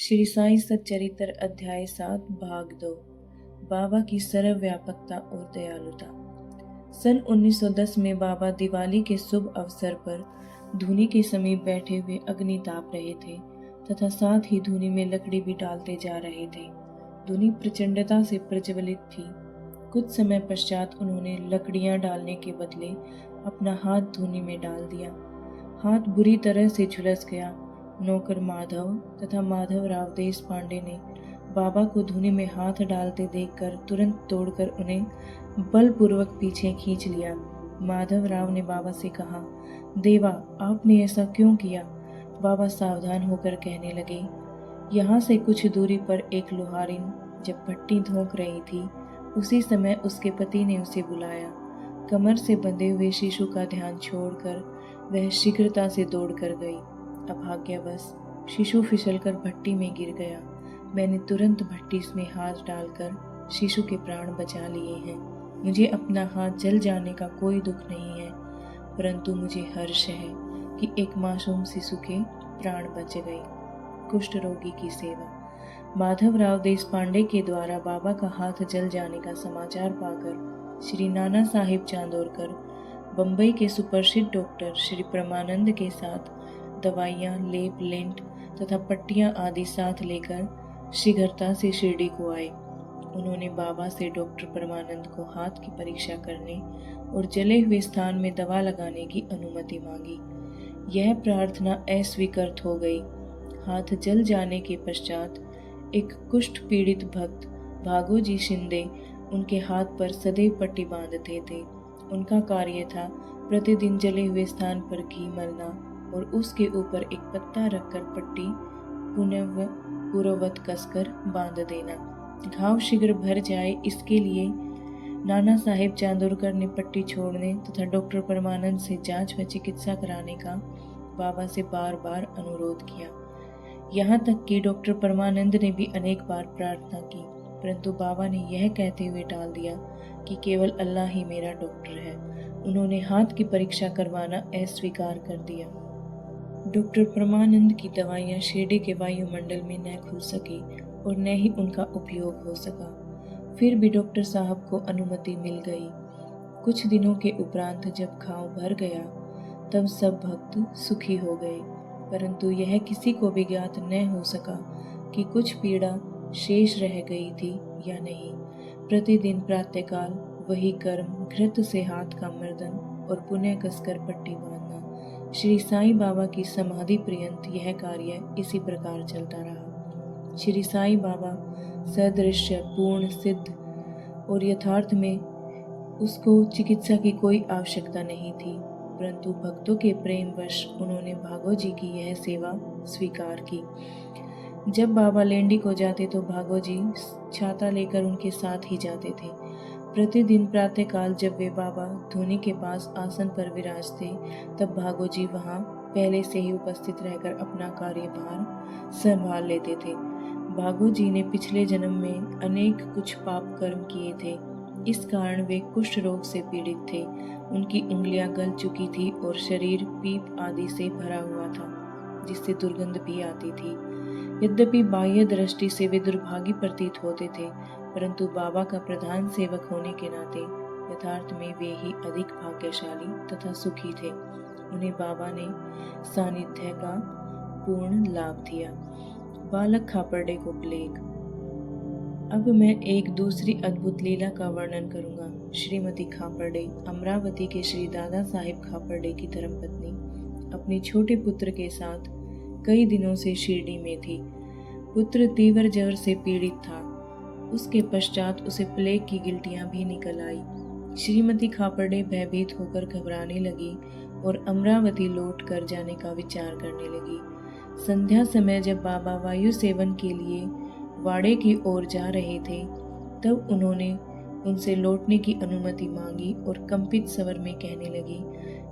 श्री साई सच्चरित्र अध्याय 7 भाग 2 बाबा की सर्वव्यापकता और दयालुता। सन 1910 में बाबा दिवाली के शुभ अवसर पर धूनी के समीप बैठे हुए अग्नि ताप रहे थे तथा साथ ही धूनी में लकड़ी भी डालते जा रहे थे। धूनी प्रचंडता से प्रज्वलित थी। कुछ समय पश्चात उन्होंने लकड़ियां डालने के बदले अपना हाथ धूनी में डाल दिया। हाथ बुरी तरह से झुलस गया। नौकर माधव तथा माधव राव देश पांडे ने बाबा को धूनी में हाथ डालते देखकर तुरंत तोड़कर उन्हें बलपूर्वक पीछे खींच लिया। माधव राव ने बाबा से कहा, देवा, आपने ऐसा क्यों किया? बाबा सावधान होकर कहने लगे, यहाँ से कुछ दूरी पर एक लोहारिन जब भट्टी धोंक रही थी, उसी समय उसके पति ने उसे बुलाया। कमर से बंधे हुए शिशु का ध्यान छोड़कर वह शीघ्रता से दौड़कर गई। अभाग्यवश शिशु फिसलकर भट्टी में गिर गया। मैंने तुरंत भट्टी में हाथ डालकर शिशु के प्राण बचा लिए हैं। मुझे अपना हाथ जल जाने का कोई दुख नहीं है, परंतु मुझे हर्ष है कि एक मासूम शिशु के प्राण बच गए। कुष्ठ रोगी की सेवा। माधव राव देश पांडे के द्वारा बाबा का हाथ जल जाने का समाचार पाकर श्री नाना साहिब चांदोरकर बम्बई के सुप्रसिद्ध डॉक्टर श्री परमानंद के साथ दवाइयाँ, लेप, लेंट तथा पट्टियाँ आदि साथ लेकर शीघ्रता से शिरडी को आए। उन्होंने बाबा से डॉक्टर परमानंद को हाथ की परीक्षा करने और जले हुए स्थान में दवा लगाने की अनुमति मांगी। यह प्रार्थना अस्वीकृत हो गई। हाथ जल जाने के पश्चात एक कुष्ठ पीड़ित भक्त भागोजी शिंदे उनके हाथ पर सदैव पट्टी बांधते थे। उनका कार्य था प्रतिदिन जले हुए स्थान पर घी मलना और उसके ऊपर एक पत्ता रखकर पट्टी पूर्ववत कसकर बांध देना। घाव शीघ्र भर जाए, इसके लिए नाना साहिब चांदोरकर ने पट्टी छोड़ने तथा डॉक्टर परमानंद से जांच व चिकित्सा कराने का बाबा से बार बार अनुरोध किया। यहाँ तक कि डॉक्टर परमानंद ने भी अनेक बार प्रार्थना की, परंतु बाबा ने यह कहते हुए टाल दिया कि केवल अल्लाह ही मेरा डॉक्टर है। उन्होंने हाथ की परीक्षा करवाना अस्वीकार कर दिया। डॉक्टर परमानंद की दवाइयाँ शिरडी के वायुमंडल में न घुल सकी और न ही उनका उपयोग हो सका। फिर भी डॉक्टर साहब को अनुमति मिल गई। कुछ दिनों के उपरांत जब घाव भर गया, तब सब भक्त सुखी हो गए, परंतु यह किसी को भी ज्ञात न हो सका कि कुछ पीड़ा शेष रह गई थी या नहीं। प्रतिदिन प्रातःकाल वही कर्म, घृत से हाथ का मर्दन और पुनः कसकर पट्टी बांधना। श्री साईं बाबा की समाधि पर्यंत यह कार्य इसी प्रकार चलता रहा। श्री साईं बाबा सदृश्य, पूर्ण, सिद्ध और यथार्थ में उसको चिकित्सा की कोई आवश्यकता नहीं थी, परंतु भक्तों के प्रेमवश उन्होंने भागोजी की यह सेवा स्वीकार की। जब बाबा लेंडी को जाते तो भागोजी छाता लेकर उनके साथ ही जाते थे। प्रतिदिन प्रातःकाल जब वे बाबा धूनी के पास आसन पर विराजते, तब भागोजी वहां पहले से ही उपस्थित रहकर अपना कार्यभार संभाल लेते थे। भागोजी ने पिछले जन्म में अनेक कुछ पाप कर्म किए थे, इस कारण वे कुष्ठ रोग से पीड़ित थे। उनकी उंगलियां गल चुकी थी और शरीर पीप आदि से भरा हुआ था, जिससे दुर्गंध भी आती थी। यद्यपि बाह्य दृष्टि से वे दुर्भागी प्रतीत होते थे, परंतु बाबा का प्रधान सेवक होने के नाते यथार्थ में वे ही अधिक भाग्यशाली तथा सुखी थे। उन्हें बाबा ने सानिध्य का पूर्ण लाभ दिया। बालक खापर्डे को प्लेग। अब मैं एक दूसरी अद्भुत लीला का वर्णन करूंगा। श्रीमती खापर्डे, अमरावती के श्री दादा साहिब खापर्डे की धर्मपत्नी, अपने छोटे पुत्र के साथ कई दिनों से शिरडी में थी। पुत्र तीव्र ज्वर से पीड़ित था। उसके पश्चात उसे प्लेग की गिल्टियां भी निकल आई। श्रीमती खापर्डे भयभीत होकर घबराने लगी और अमरावती लौट कर जाने का विचार करने लगी। संध्या समय जब बाबा वायु सेवन के लिए वाड़े की ओर जा रहे थे, तब उन्होंने उनसे लौटने की अनुमति मांगी और कंपित स्वर में कहने लगी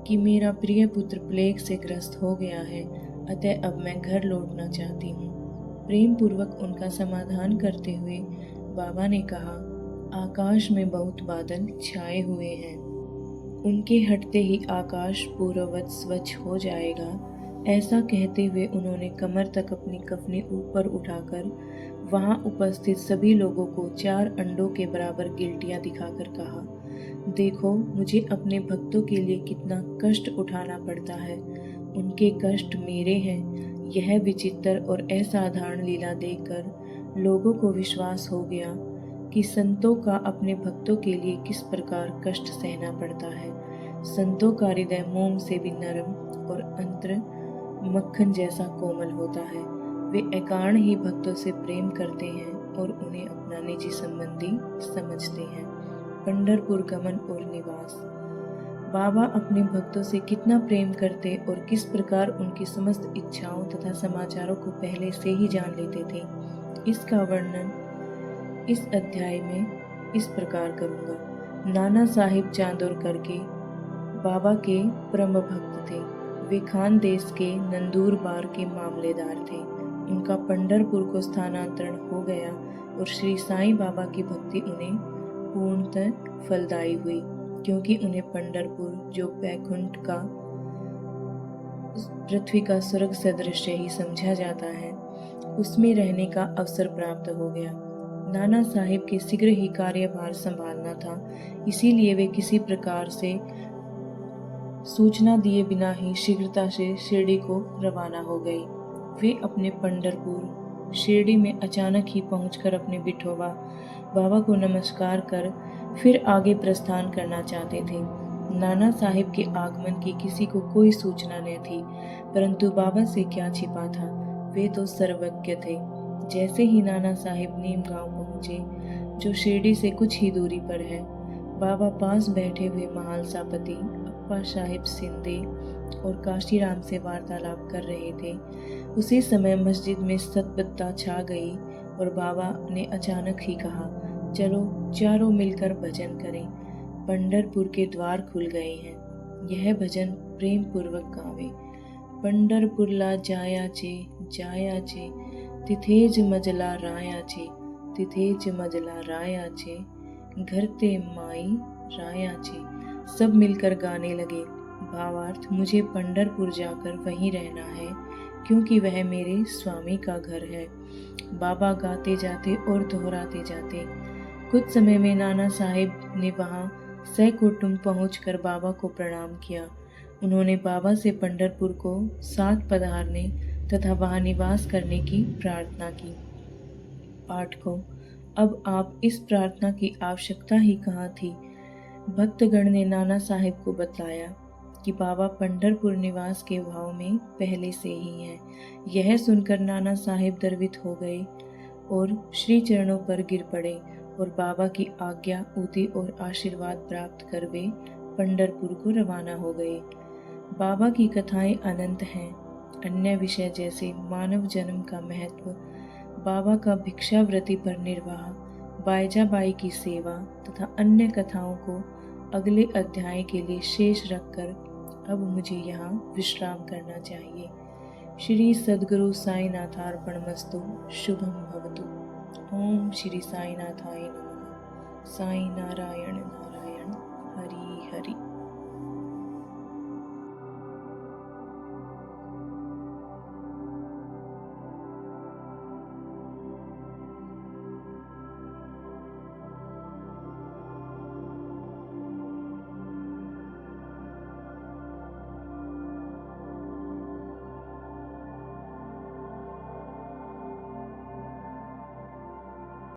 कि मेरा प्रिय पुत्र प्लेग से ग्रस्त हो गया है, अतः अब मैं घर लौटना चाहती हूँ। प्रेम पूर्वक उनका समाधान करते हुए बाबा ने कहा, आकाश में बहुत बादल छाए हुए हैं, उनके हटते ही आकाश पूर्ववत स्वच्छ हो जाएगा ऐसा कहते हुए उन्होंने कमर तक अपनी कफनी ऊपर उठाकर वहां उपस्थित सभी लोगों को 4 अंडों के बराबर गिल्टियां दिखाकर कहा, देखो मुझे अपने भक्तों के लिए कितना कष्ट उठाना पड़ता है, उनके कष्ट मेरे हैं। यह विचित्र और असाधारण लीला देखकर लोगों को विश्वास हो गया कि संतों का अपने भक्तों के लिए किस प्रकार कष्ट सहना पड़ता है। संतों का हृदय मोम से भी नरम और अंतर मक्खन जैसा कोमल होता है। वे अकारण ही भक्तों से प्रेम करते हैं और उन्हें अपना निजी संबंधी समझते हैं। पंढरपुर गमन और निवास। बाबा अपने भक्तों से कितना प्रेम करते और किस प्रकार उनकी समस्त इच्छाओं तथा समाचारों को पहले से ही जान लेते थे, इसका वर्णन इस अध्याय में इस प्रकार करूंगा। नाना साहिब चांदोरकर के बाबा के परम भक्त थे। वे खानदेश के नंदूरबार के मामलेदार थे। उनका पंढरपुर को स्थानांतरण हो गया और श्री साईं बाबा की भक्ति उन्हें पूर्णतः फलदायी हुई, क्योंकि उन्हें पंढरपुर, जो बैकुंठ का पृथ्वी का स्वर्ग सदृश ही समझा जाता है, उसमें रहने का अवसर प्राप्त हो गया। नाना साहिब के शीघ्र ही कार्यभार संभालना था, इसीलिए वे किसी प्रकार से सूचना दिए बिना ही शीघ्रता से शिरडी को रवाना हो गई। वे अपने पंढरपुर शिरडी में अचानक ही पहुंचकर अपने विठोबा बाबा को नमस्कार कर फिर आगे प्रस्थान करना चाहते थे। नाना साहिब के आगमन की किसी को कोई सूचना न थी, परंतु बाबा से क्या छिपा था, वे तो सर्वज्ञ थे। जैसे ही नाना साहिब नीम गांव पहुंचे, जो शिरडी से कुछ ही दूरी पर है, बाबा पास बैठे हुए महालसापति अप्पा साहिब सिंधे और काशीराम से वार्तालाप कर रहे थे। उसी समय मस्जिद में सतबत्ता छा गई और बाबा ने अचानक ही कहा, चलो चारों मिलकर भजन करें। पंढरपुर के द्वार खुल गए हैं। यह भजन प्रेम पूर्वक गावे। पंढरपुरला जायाचे जायाचे, तिथेज मजला रायाचे, तिथेज मजला रायाचे, घर ते माई रायाचे। सब मिलकर गाने लगे। भावार्थ, मुझे पंढरपुर जाकर वहीं रहना है, क्योंकि वह मेरे स्वामी का घर है। बाबा गाते जाते और दोहराते जाते। कुछ समय में नाना साहिब ने वहां सहकुटुंब पहुंचकर बाबा को प्रणाम किया। उन्होंने बाबा से पंढरपुर को साथ पधारने तथा वहां निवास करने की प्रार्थना की। पाठकों, अब आप इस प्रार्थना की आवश्यकता ही कहाँ थी। भक्तगण ने नाना साहिब को बतलाया कि बाबा पंढरपुर निवास के भाव में पहले से ही हैं। यह सुनकर नाना साहिब गर्वित हो गए और श्री चरणों पर गिर पड़े और बाबा की आज्ञा, उति और आशीर्वाद प्राप्त कर वे पंढरपुर को रवाना हो गए। बाबा की कथाएं अनंत हैं। अन्य विषय जैसे मानव जन्म का महत्व, बाबा का भिक्षावृत्ति पर निर्वाह, बाईजाबाई की सेवा तथा अन्य कथाओं को अगले अध्याय के लिए शेष रखकर अब मुझे यहाँ विश्राम करना चाहिए। श्री सद्गुरु साईनाथार्पणमस्तु। शुभम भवतु। ओम श्री साईनाथाय नमः। साई नारायण नारायण हरि हरि।